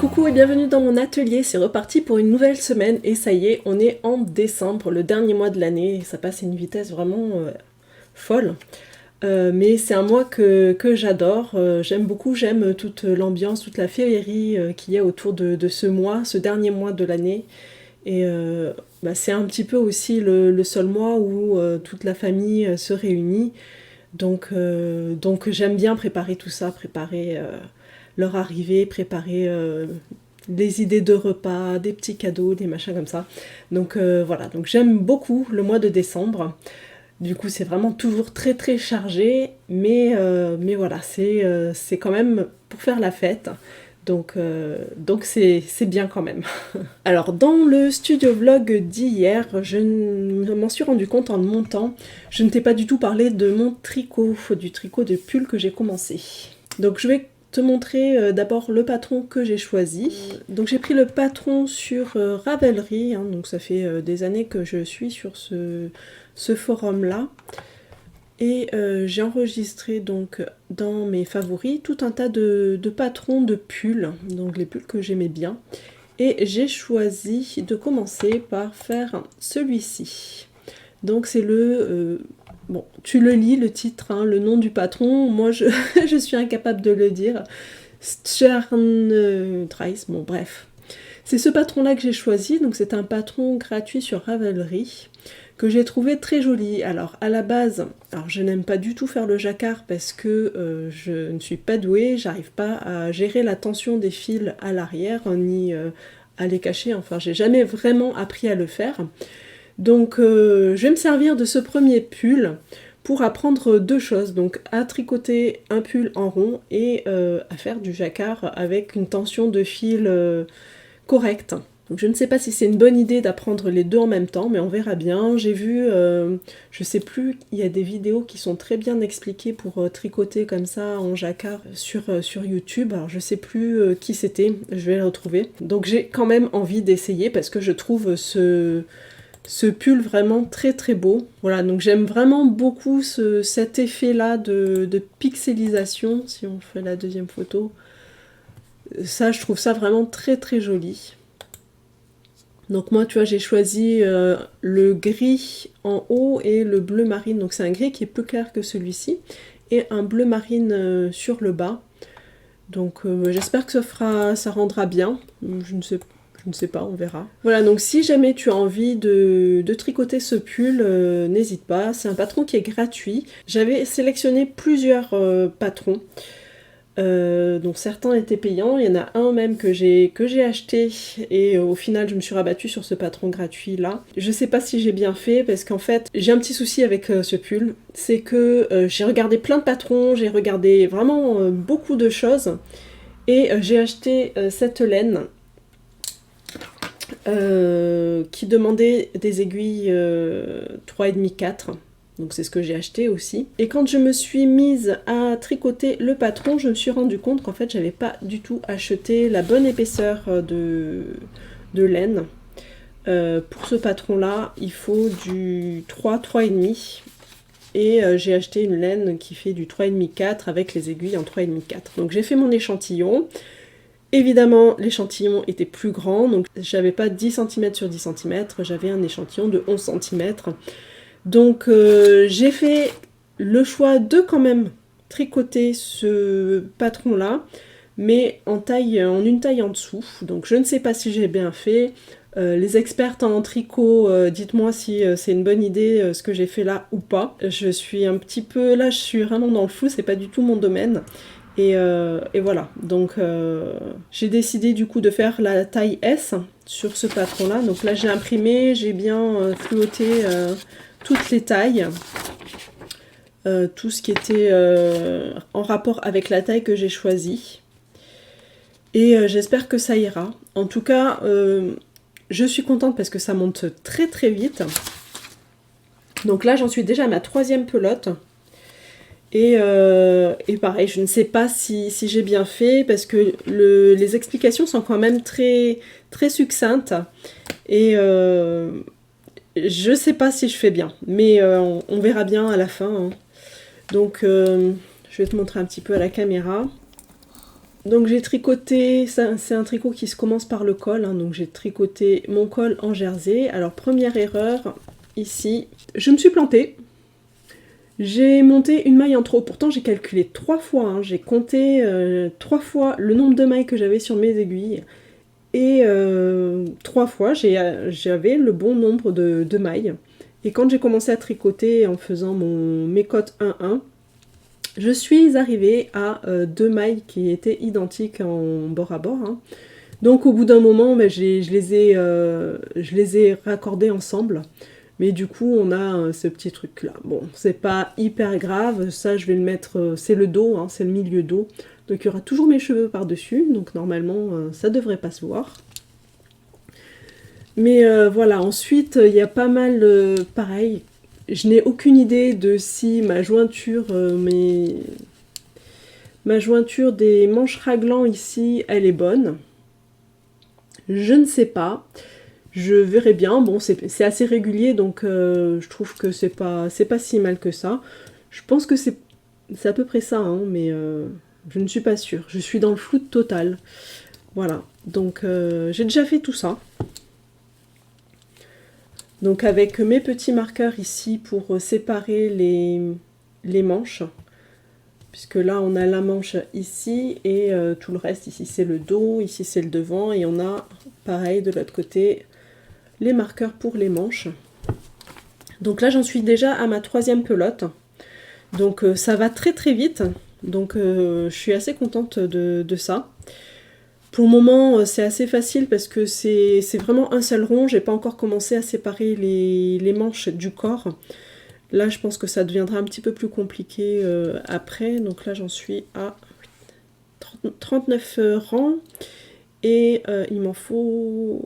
Coucou et bienvenue dans mon atelier, c'est reparti pour une nouvelle semaine et ça y est, on est en décembre, le dernier mois de l'année, ça passe à une vitesse vraiment folle. Mais c'est un mois que j'adore, j'aime beaucoup, j'aime toute l'ambiance, toute la féerie qu'il y a autour de ce mois, ce dernier mois de l'année. Et c'est un petit peu aussi le seul mois où toute la famille se réunit. Donc j'aime bien préparer tout ça, préparer leur arrivée, préparer des idées de repas, des petits cadeaux, des machins comme ça. Donc voilà, donc j'aime beaucoup le mois de décembre. Du coup c'est vraiment toujours très très chargé, mais voilà, c'est quand même pour faire la fête. Donc c'est bien quand même. Alors dans le studio vlog d'hier, je m'en suis rendu compte en montant, je ne t'ai pas du tout parlé de mon tricot, du tricot de pull que j'ai commencé. Donc je vais te montrer d'abord le patron que j'ai choisi. Donc j'ai pris le patron sur Ravelry, hein, donc ça fait des années que je suis sur ce forum là. Et j'ai enregistré donc dans mes favoris tout un tas de patrons de pulls, donc les pulls que j'aimais bien. Et j'ai choisi de commencer par faire celui-ci. Donc c'est le... bon, tu le lis, le titre, hein, le nom du patron. Moi, je suis incapable de le dire. Stjärntrice, bon bref. C'est ce patron-là que j'ai choisi. Donc c'est un patron gratuit sur Ravelry que j'ai trouvé très joli. Alors à la base, alors je n'aime pas du tout faire le jacquard parce que je ne suis pas douée, j'arrive pas à gérer la tension des fils à l'arrière, ni à les cacher, enfin j'ai jamais vraiment appris à le faire. Donc je vais me servir de ce premier pull pour apprendre deux choses, donc à tricoter un pull en rond et à faire du jacquard avec une tension de fil correcte. Donc je ne sais pas si c'est une bonne idée d'apprendre les deux en même temps, mais on verra bien. J'ai vu, je sais plus, il y a des vidéos qui sont très bien expliquées pour tricoter comme ça en jacquard sur YouTube. Alors je sais plus qui c'était, je vais le retrouver. Donc j'ai quand même envie d'essayer parce que je trouve ce pull vraiment très très beau. Voilà, donc j'aime vraiment beaucoup cet effet-là de pixelisation, si on fait la deuxième photo. Ça, je trouve ça vraiment très très joli. Donc moi, tu vois, j'ai choisi le gris en haut et le bleu marine. Donc c'est un gris qui est plus clair que celui-ci. Et un bleu marine sur le bas. Donc j'espère que ça rendra bien. Je ne sais pas, on verra. Voilà, donc si jamais tu as envie de tricoter ce pull, n'hésite pas. C'est un patron qui est gratuit. J'avais sélectionné plusieurs patrons. Donc certains étaient payants, il y en a un même que j'ai acheté et au final je me suis rabattue sur ce patron gratuit là. Je sais pas si j'ai bien fait parce qu'en fait j'ai un petit souci avec ce pull, c'est que j'ai regardé plein de patrons, j'ai regardé vraiment beaucoup de choses et j'ai acheté cette laine qui demandait des aiguilles 3,5-4. Donc c'est ce que j'ai acheté aussi. Et quand je me suis mise à tricoter le patron, je me suis rendu compte qu'en fait j'avais pas du tout acheté la bonne épaisseur de laine. Pour ce patron là, il faut du 3,5. Et j'ai acheté une laine qui fait du 3,5-4 avec les aiguilles en 3,5-4. Donc j'ai fait mon échantillon. Évidemment, l'échantillon était plus grand, donc j'avais pas 10 cm sur 10 cm, j'avais un échantillon de 11 cm. Donc j'ai fait le choix de quand même tricoter ce patron là, mais en une taille en dessous. Donc je ne sais pas si j'ai bien fait. Les expertes en tricot, dites-moi si c'est une bonne idée ce que j'ai fait là ou pas. Je suis un petit peu, là je suis vraiment dans le flou, c'est pas du tout mon domaine. Et voilà, donc j'ai décidé du coup de faire la taille S sur ce patron là. Donc là j'ai imprimé, j'ai bien fluoté toutes les tailles, tout ce qui était en rapport avec la taille que j'ai choisie. Et j'espère que ça ira. En tout cas, je suis contente parce que ça monte très très vite. Donc là, j'en suis déjà à ma 3e pelote. Et pareil, je ne sais pas si j'ai bien fait parce que les explications sont quand même très, très succinctes. Et je sais pas si je fais bien, mais on verra bien à la fin. Hein. Donc je vais te montrer un petit peu à la caméra. Donc j'ai tricoté, c'est un tricot qui se commence par le col, hein, donc j'ai tricoté mon col en jersey. Alors première erreur, ici, je me suis plantée. J'ai monté une maille en trop, pourtant j'ai calculé 3 fois, hein, j'ai compté 3 fois le nombre de mailles que j'avais sur mes aiguilles. Et 3 fois j'avais le bon nombre de mailles. Et quand j'ai commencé à tricoter en faisant mes cotes 1-1, je suis arrivée à 2 mailles qui étaient identiques en bord à bord, hein. Donc au bout d'un moment, ben, je les ai raccordées ensemble. Mais du coup, on a ce petit truc-là. Bon, c'est pas hyper grave. Ça, je vais le mettre... c'est le dos, hein, c'est le milieu dos. Donc il y aura toujours mes cheveux par-dessus. Donc normalement, ça devrait pas se voir. Mais voilà, ensuite, il y a pas mal... pareil, je n'ai aucune idée de si ma jointure... ma jointure des manches raglan ici, elle est bonne. Je ne sais pas. Je verrai bien. Bon, c'est assez régulier, donc je trouve que c'est pas si mal que ça. Je pense que c'est à peu près ça, hein, mais je ne suis pas sûre. Je suis dans le flou total. Voilà. Donc j'ai déjà fait tout ça. Donc avec mes petits marqueurs ici pour séparer les manches. Puisque là, on a la manche ici et tout le reste, ici c'est le dos, ici c'est le devant. Et on a, pareil, de l'autre côté, les marqueurs pour les manches. Donc là, j'en suis déjà à ma 3e pelote. Donc ça va très très vite. Donc je suis assez contente de ça. Pour le moment, c'est assez facile parce que c'est vraiment un seul rond. J'ai pas encore commencé à séparer les manches du corps. Là, je pense que ça deviendra un petit peu plus compliqué après. Donc là, j'en suis à 39 rangs. Et il m'en faut...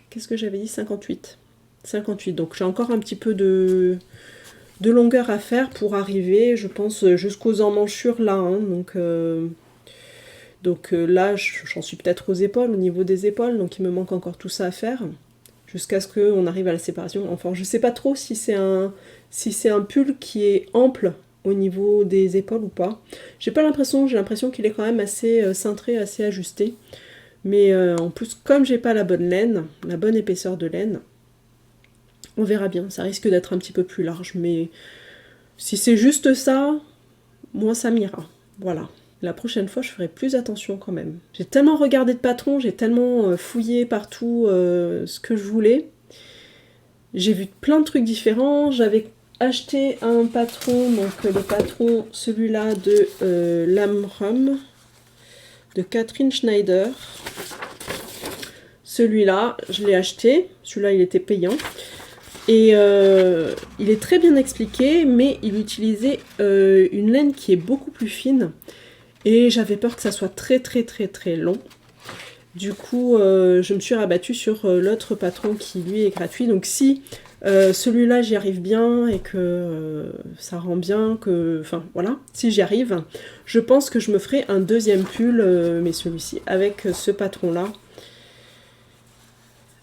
Qu'est-ce que j'avais dit? 58. 58. Donc j'ai encore un petit peu de longueur à faire pour arriver, je pense, jusqu'aux emmanchures là. Hein. Donc là, j'en suis peut-être aux épaules, au niveau des épaules. Donc il me manque encore tout ça à faire. Jusqu'à ce qu'on arrive à la séparation. Enfin, je sais pas trop si c'est un pull qui est ample au niveau des épaules ou pas. J'ai l'impression qu'il est quand même assez cintré, assez ajusté. Mais en plus, comme j'ai pas la bonne laine, la bonne épaisseur de laine, on verra bien. Ça risque d'être un petit peu plus large. Mais si c'est juste ça, moi ça m'ira. Voilà. La prochaine fois, je ferai plus attention quand même. J'ai tellement regardé de patrons, j'ai tellement fouillé partout ce que je voulais. J'ai vu plein de trucs différents. J'avais acheté un patron, donc le patron, celui-là de Lamrum, de Catherine Schneider. Celui-là, je l'ai acheté. Celui-là, il était payant. Et il est très bien expliqué, mais il utilisait une laine qui est beaucoup plus fine. Et j'avais peur que ça soit très très très très long. Du coup, je me suis rabattue sur l'autre patron qui lui est gratuit. Donc si celui-là j'y arrive bien et que ça rend bien, enfin voilà, si j'y arrive, je pense que je me ferai un deuxième pull, mais celui-ci avec ce patron-là,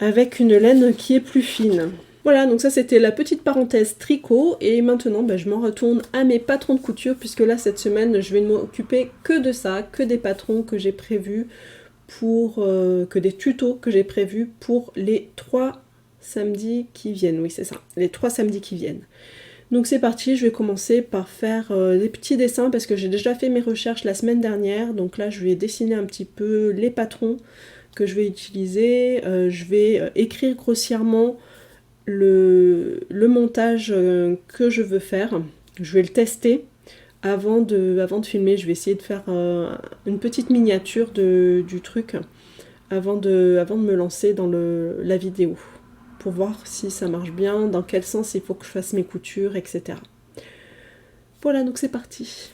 avec une laine qui est plus fine. Voilà, donc ça c'était la petite parenthèse tricot, et maintenant je m'en retourne à mes patrons de couture, puisque là cette semaine je vais ne m'occuper que de ça, que des patrons que j'ai prévus que des tutos que j'ai prévus pour les 3 samedis qui viennent. Oui, c'est ça, les 3 samedis qui viennent. Donc c'est parti, je vais commencer par faire des petits dessins parce que j'ai déjà fait mes recherches la semaine dernière. Donc là, je vais dessiner un petit peu les patrons que je vais utiliser. Je vais écrire grossièrement le montage que je veux faire. Je vais le tester. Avant de filmer, je vais essayer de faire une petite miniature du truc avant de me lancer dans la vidéo, pour voir si ça marche bien, dans quel sens il faut que je fasse mes coutures, etc. Voilà, donc c'est parti.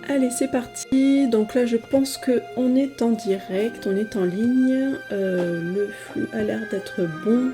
Allez, c'est parti. Donc là, je pense qu'on est en direct, on est en ligne. Le flux a l'air d'être bon.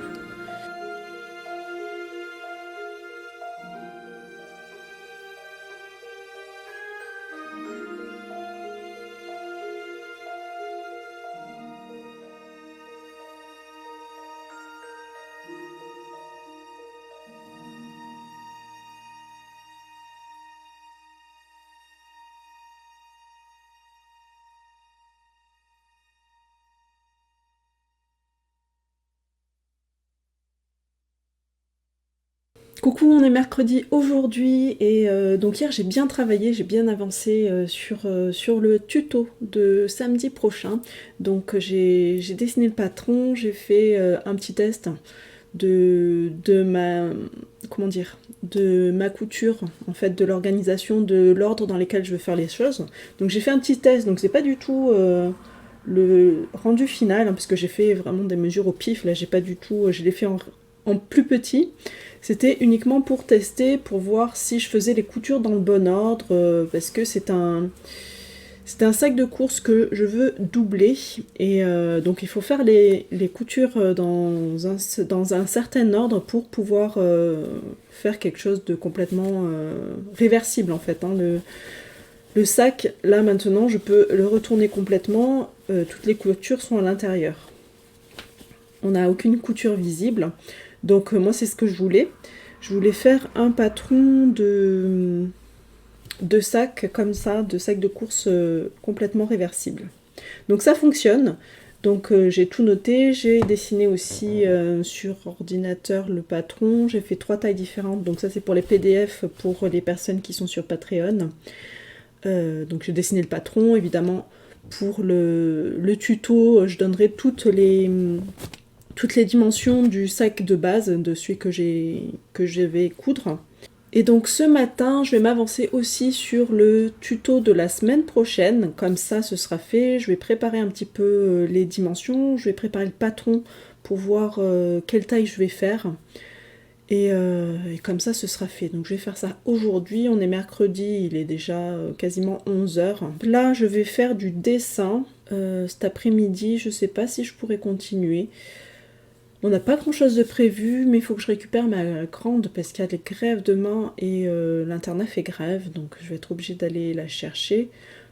Coucou, on est mercredi aujourd'hui et donc hier j'ai bien travaillé, j'ai bien avancé sur le tuto de samedi prochain. Donc j'ai dessiné le patron, j'ai fait un petit test de ma comment dire de ma couture, en fait, de l'organisation, de l'ordre dans lesquels je veux faire les choses. Donc j'ai fait un petit test, donc c'est pas du tout le rendu final, hein, parce que j'ai fait vraiment des mesures au pif, là j'ai pas du tout, je l'ai fait en plus petit. C'était uniquement pour tester, pour voir si je faisais les coutures dans le bon ordre, parce que c'est un sac de course que je veux doubler, et donc il faut faire les coutures dans un certain ordre pour pouvoir faire quelque chose de complètement réversible, en fait, hein. Le sac, là maintenant, je peux le retourner complètement, toutes les coutures sont à l'intérieur. On n'a aucune couture visible. Donc moi c'est ce que je voulais. Je voulais faire un patron de sac comme ça, de sac de course complètement réversible. Donc ça fonctionne. Donc j'ai tout noté, j'ai dessiné aussi sur ordinateur le patron, j'ai fait 3 tailles différentes, donc ça c'est pour les PDF pour les personnes qui sont sur Patreon. Donc j'ai dessiné le patron, évidemment pour le tuto je donnerai toutes les dimensions du sac de base, de celui que je vais coudre. Et donc ce matin, je vais m'avancer aussi sur le tuto de la semaine prochaine, comme ça ce sera fait. Je vais préparer un petit peu les dimensions, je vais préparer le patron pour voir quelle taille je vais faire. Et comme ça ce sera fait. Donc je vais faire ça aujourd'hui, on est mercredi, il est déjà quasiment 11h. Là je vais faire du dessin cet après-midi, je sais pas si je pourrais continuer. On n'a pas grand chose de prévu, mais il faut que je récupère ma grande parce qu'il y a des grèves demain et l'internat fait grève, donc je vais être obligée d'aller la chercher.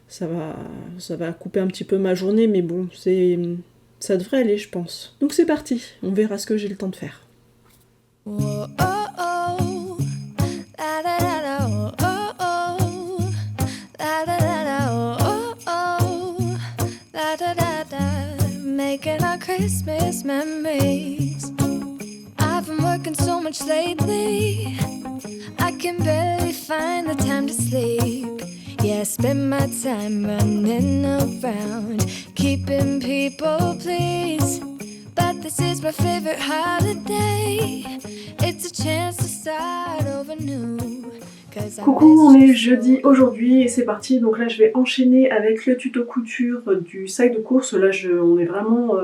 Ça va couper un petit peu ma journée, mais bon, ça devrait aller, je pense. Donc c'est parti, on verra ce que j'ai le temps de faire. Whoa, oh, oh. La, la, la, la, oh, oh, oh. La, la, la, la, oh, oh, oh. La, da, da, da. Making our Christmas memories. I've been working so much lately, I can barely find the time to sleep. Yeah, I spend my time running around, keeping people pleased. But this is my favorite holiday. It's a chance to start over new. Coucou, on est jeudi aujourd'hui et c'est parti. Donc là je vais enchaîner avec le tuto couture du sac de course. Là on est vraiment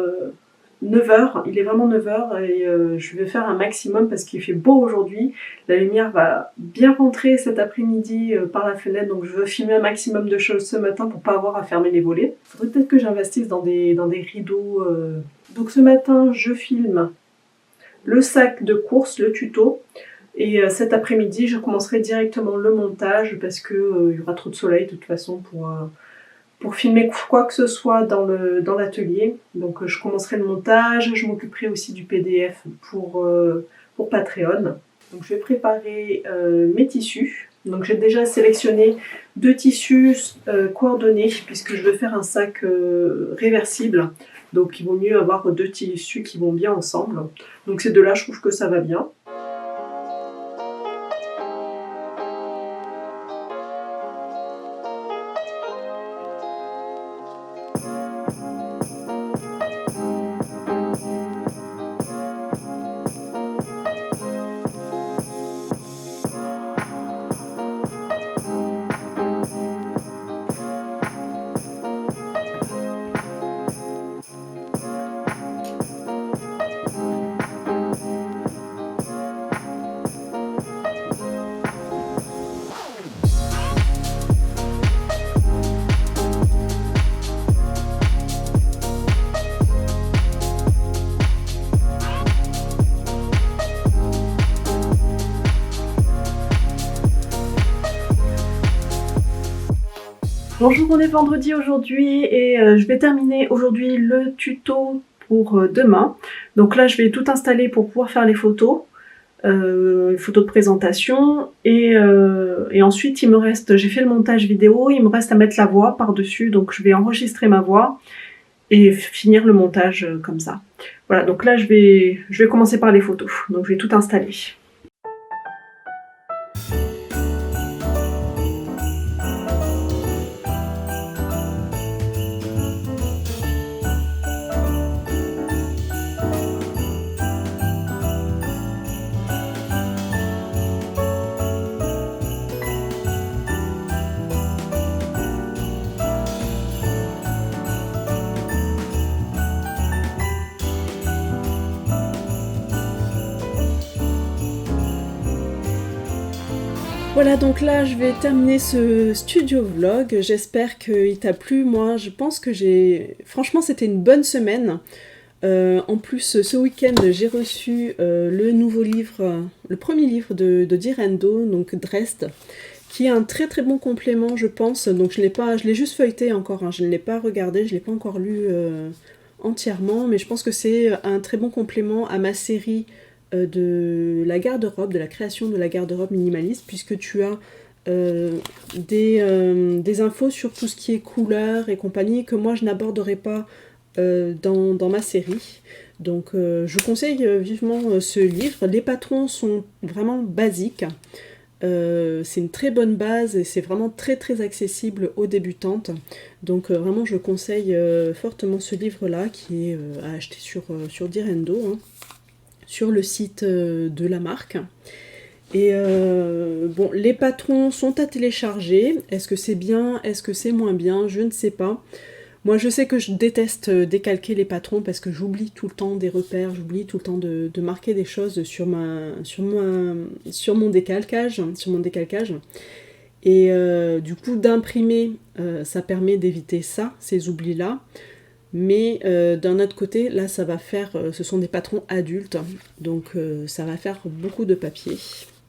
9h, il est vraiment 9h et je vais faire un maximum parce qu'il fait beau aujourd'hui. La lumière va bien rentrer cet après-midi par la fenêtre, donc je veux filmer un maximum de choses ce matin pour pas avoir à fermer les volets. Il faudrait peut-être que j'investisse dans des rideaux. Donc ce matin je filme le sac de course, le tuto. Et cet après-midi, je commencerai directement le montage parce qu'il y aura trop de soleil de toute façon pour filmer quoi que ce soit dans l'atelier. Donc je commencerai le montage, je m'occuperai aussi du PDF pour Patreon. Donc je vais préparer mes tissus. Donc j'ai déjà sélectionné 2 tissus coordonnés puisque je veux faire un sac réversible. Donc il vaut mieux avoir 2 tissus qui vont bien ensemble. Donc ces 2-là, je trouve que ça va bien. Bonjour, on est vendredi aujourd'hui et je vais terminer aujourd'hui le tuto pour demain. Donc là, je vais tout installer pour pouvoir faire les photos de présentation et ensuite il me reste, j'ai fait le montage vidéo, il me reste à mettre la voix par-dessus, donc je vais enregistrer ma voix et finir le montage comme ça. Voilà, donc là je vais commencer par les photos, donc je vais tout installer. Voilà, donc là je vais terminer ce studio vlog, j'espère qu'il t'a plu. Moi je pense que franchement c'était une bonne semaine. En plus ce week-end j'ai reçu le nouveau livre, le premier livre de Direndo, donc Dresde, qui est un très très bon complément je pense. Donc je l'ai juste feuilleté encore, hein. Je ne l'ai pas regardé, je ne l'ai pas encore lu entièrement, mais je pense que c'est un très bon complément à ma série de la garde-robe, de la création de la garde-robe minimaliste, puisque tu as des infos sur tout ce qui est couleurs et compagnie que moi je n'aborderai pas dans ma série. Donc je conseille vivement ce livre. Les patrons sont vraiment basiques. C'est une très bonne base et c'est vraiment très très accessible aux débutantes. Donc vraiment je conseille fortement ce livre-là qui est à acheter sur Direndo, hein, sur le site de la marque. Et bon, les patrons sont à télécharger. Est-ce que c'est bien? Est-ce que c'est moins bien? Je ne sais pas. Moi, je sais que je déteste décalquer les patrons parce que j'oublie tout le temps des repères, j'oublie tout le temps de marquer des choses sur mon décalcage. Et du coup, d'imprimer, ça permet d'éviter ça, ces oublis-là. Mais d'un autre côté, là, ça va faire, ce sont des patrons adultes, donc ça va faire beaucoup de papier.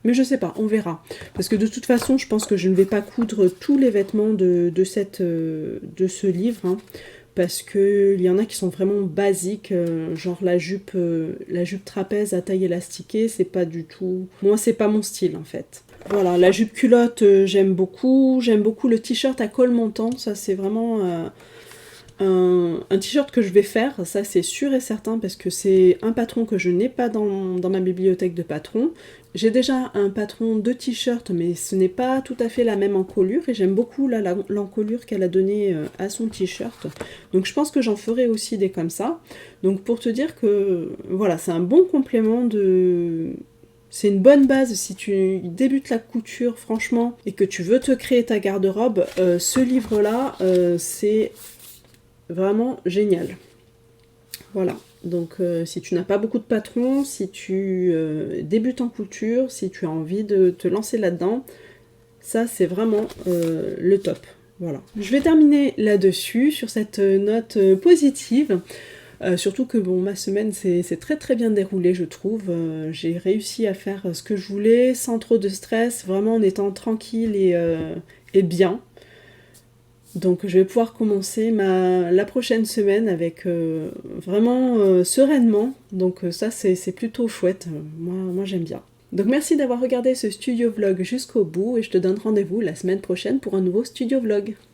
Mais je sais pas, on verra. Parce que de toute façon, je pense que je ne vais pas coudre tous les vêtements de ce livre, hein, parce qu'il y en a qui sont vraiment basiques, genre la jupe trapèze à taille élastiquée, c'est pas du tout... Moi, c'est pas mon style, en fait. Voilà, la jupe culotte, j'aime beaucoup. J'aime beaucoup le t-shirt à col montant, ça c'est vraiment... un t-shirt que je vais faire, ça c'est sûr et certain, parce que c'est un patron que je n'ai pas dans ma bibliothèque de patrons. J'ai déjà un patron de t-shirt, mais ce n'est pas tout à fait la même encolure, et j'aime beaucoup l'encolure qu'elle a donnée à son t-shirt. Donc je pense que j'en ferai aussi des comme ça. Donc pour te dire que voilà, c'est un bon complément de... C'est une bonne base si tu débutes la couture, franchement, et que tu veux te créer ta garde-robe. Ce livre-là, c'est vraiment génial. Voilà, donc si tu n'as pas beaucoup de patrons, si tu débutes en couture, si tu as envie de te lancer là-dedans, ça c'est vraiment le top. Voilà. Je vais terminer là-dessus, sur cette note positive. Surtout que bon, ma semaine s'est très très bien déroulée, je trouve. J'ai réussi à faire ce que je voulais, sans trop de stress, vraiment en étant tranquille et bien. Donc je vais pouvoir commencer la prochaine semaine avec vraiment sereinement. Donc ça c'est plutôt chouette, moi j'aime bien. Donc merci d'avoir regardé ce studio vlog jusqu'au bout et je te donne rendez-vous la semaine prochaine pour un nouveau studio vlog.